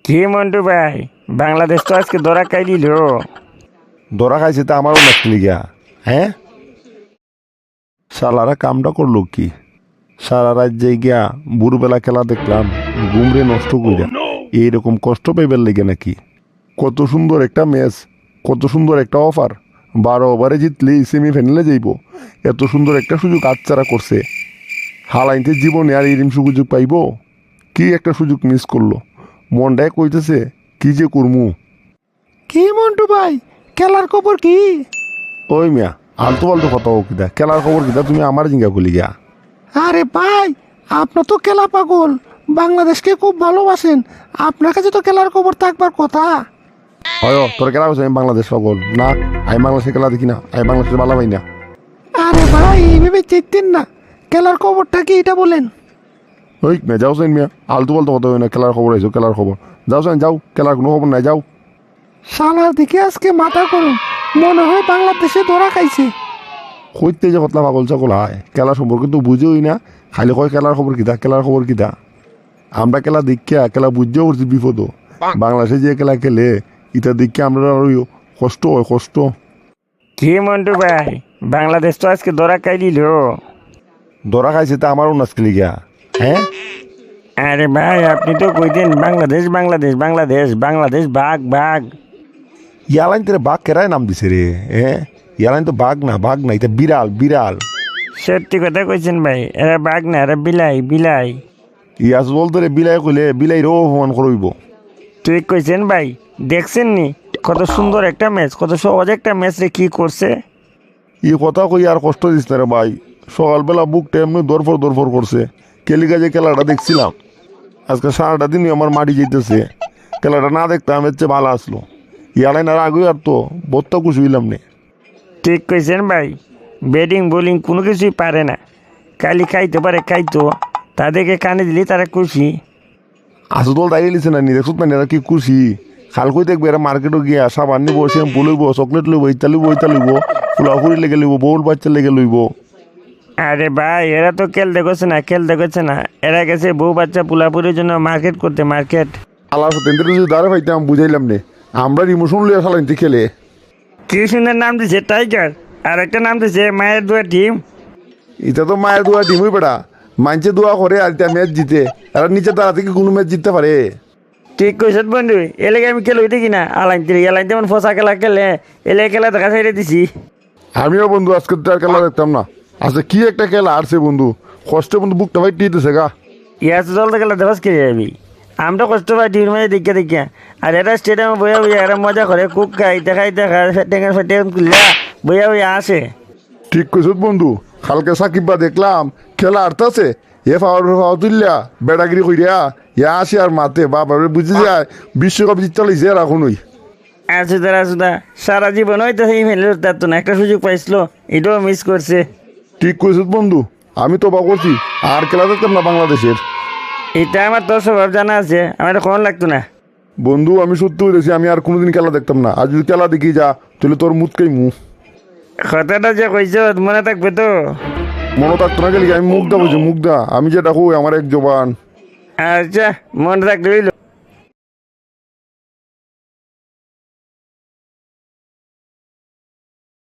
কি মন্টু ভাই, বাংলাদেশ তো আজকে ধরা খাই দিল। ধরা খাইছে তা আমারও লাগতে গিয়া। হ্যাঁ, সালারা কামটা করলো কি? সারা রাত যাই গিয়া ভোরবেলা খেলা দেখলাম, ঘুমরে নষ্ট কইরা এইরকম কষ্ট পাইবার লেগে নাকি? কত সুন্দর একটা ম্যাচ, কত সুন্দর একটা অফার, 12 ওভারে জিতলেই সেমিফাইনালে যাইব। এত সুন্দর একটা সুযোগ আচ্ছারা করছে। হালাইনতে জীবনে আর এরম সুযোগ পাইব? কি একটা সুযোগ মিস করলো। মনটায় কইতেছে কি যে করমু। কি মন্টু ভাই, খেলার খবর কি? ওই মিয়া, আলতু ফালতু কথা হোক কিতা, খেলার খবর কিতা তুমি আমার জিঙ্গা বলি গিয়া। আরে ভাই, আপনার তো খেলা পাগল, বাংলাদেশকে খুব ভালোবাসেন, আপনার কাছে তো খেলার খবর থাকবার কথা। হয় তোর খেলা হচ্ছে আমি বাংলাদেশ সকল না, আমি বাংলাদেশের খেলা দেখি না, আমি বাংলাদেশের ভালো পাই না। আরে ভাই, এইভাবে চেতেন না, খেলার খবরটা কি এটা বলেন। ওই মিয়া যাও সেন মিয়া, আলতু ফালতু কথা হয় না। খেলার খবর আইসো, খেলার খবর যাও সেন যাও, খেলার কোনো খবর নাই, যাও। শালার দিকে আজকে মাথা করুন, মনে হয় বাংলাদেশে ধরা খাইছে। কইতে যে কতলা পাগল সকল হয়, খেলা সম্পর্কে তো বুঝেই না, খালি কয় খেলার খবর কিতা, খেলার খবর কিতা। আমরা খেলা দেখিয়া খেলা বুঝতেও করছি বিপদ। বাংলাদেশে যে খেলা খেলে এটা দেখিয়া আমরা আরো কষ্ট হয়, কষ্ট। কি মন্টু ভাই, বাংলাদেশ তো আজকে ধরা খাই দিল। ধরা খাইছে তা আমারও নাচকে গিয়া। হ্যাঁ, আরে ভাই, আপনি তো কইতেন বাংলাদেশ বাংলাদেশ বাংলাদেশ বাংলাদেশ, বাঘ বাঘ। ইয়ালাইন তোর বাঘ কেরাই নাম দিছে রে? হ্যাঁ, ইয়ালাইন তো বাঘ না, বাঘ না, এটা বিড়াল, বিড়াল। সত্যি কথা কইছেন ভাই, এরা বাঘ না, এরা বিলাই বিলাই। ইয়াস বলতো রে, বিলাই কইলে বিলাই রো অপমান করইব। তুই কইছেন ভাই, দেখছেন নি কত সুন্দর একটা ম্যাচ, কত সহজ একটা ম্যাচ রে কি করছে। ই কথা কই আর কষ্ট দিস না রে ভাই। সকালবেলা বুকটা এমনি দরফর দরফর করছে। কেলিকা যে খেলাটা দেখছিলাম, আজকে সারাটা দিনই আমার মাটি যেতেছে। খেলাটা না দেখতাম এর চেয়ে ভালো আসলো। ইয়ালাইন আর আগে আর তো বত্তা খুশি হইলাম নে। ঠিক কইছেন ভাই, ব্যাটিং বোলিং কোনো কিছুই পারে না, খালি খাইতে পারে খাইতো, তাদেরকে কানে দিলে তারা খুশি। আসু দল দাঁড়িয়ে লিছে না, নি দেখছো না এরা কি খুশি। খাল কই দেখবে এরা মার্কেটও গিয়া সাবান নিব, শ্যাম্পু লইব, চকলেট লইব, ইত্যা লইব, ইত্যা লইব, ফুলাফুরি লেগে লইব, বউল বাচ্চা লেগে লইব। আরে ভাই, এরা তো খেলতে করছে না, খেলতে করছে না, এরা গেছে বউ বাচ্চা পুলাপুরির জন্য মার্কেট করতে, মার্কেট। আল্লাহ সত্যেন্দ্র যদি দাঁড়ে পাইতাম বুঝাইলাম নে। আমরা ইমোশন লইয়া খেলাইতে খেলে। কি সুন্দর নাম দিছে টাইগার, আর একটা নাম দিছে মায়ের দুয়া টিম। এটা তো মায়ের দোয়া টিমই বেড়া, মানছে দোয়া করে আর এটা ম্যাচ জিতে। এরা নিচে তারা থেকে কোনো ম্যাচ জিততে পারে? ঠিক কইছত বন্ধু, এলাকা আমি খেলো দেখি না, আলাইন যেমন ফসা খেলা খেলে, এলাকা খেলা দেখা ছেড়ে দিছি। আমিও বন্ধু আজকে তো আর খেলা দেখতাম না। আচ্ছা কি একটা খেলা আরছে বন্ধু, কষ্টে বন্ধু বুকটা ভাই টিতেছে গা। ইয়াস চলতে গেলে দেখাস কে যাবি, আমরা কষ্ট পাই টিভির মাঝে দেখে দেখে। আর এরা স্টেডিয়ামে বইয়া বইয়া এরা মজা করে, কুক খাইতে খাইতে ফেটেন ফেটেন খুললা বইয়া বইয়া আসে। ঠিক কইছত বন্ধু, কালকে সাকিববা দেখলাম খেলা আরতাছে, এ ফাওয়ার তুললা বেড়াগিরি কইরা ইয়া আসি আর মাতে বাবা বুঝে যায় বিশ্বকাপ জিততে লাইছে আর এখনই। আসুদা সারা জীবন হয়তো সেই ফেলে তো না, একটা সুযোগ পাইছিল, এটাও মিস করছে। ঠিক কইছত বন্ধু, আমি তো বা করছি আর খেলা দেখতাম না বাংলাদেশের। এটা আমার তোর স্বভাব জানা আছে, আমার এটা কখন লাগতো না। বন্ধু আমি সত্যি বলেছি, আমি আর কোনোদিন খেলা দেখতাম না। আর যদি খেলা দেখি যা তাহলে তোর মুখকেই মুখ। কথাটা যে কইছ মনে থাকবে তো? মনে থাকতো না গেলি আমি মুগ্ধা বলছি, মুগ্ধা আমি যেটা কই আমার এক জবান। আচ্ছা, মনে থাকলে হইলো।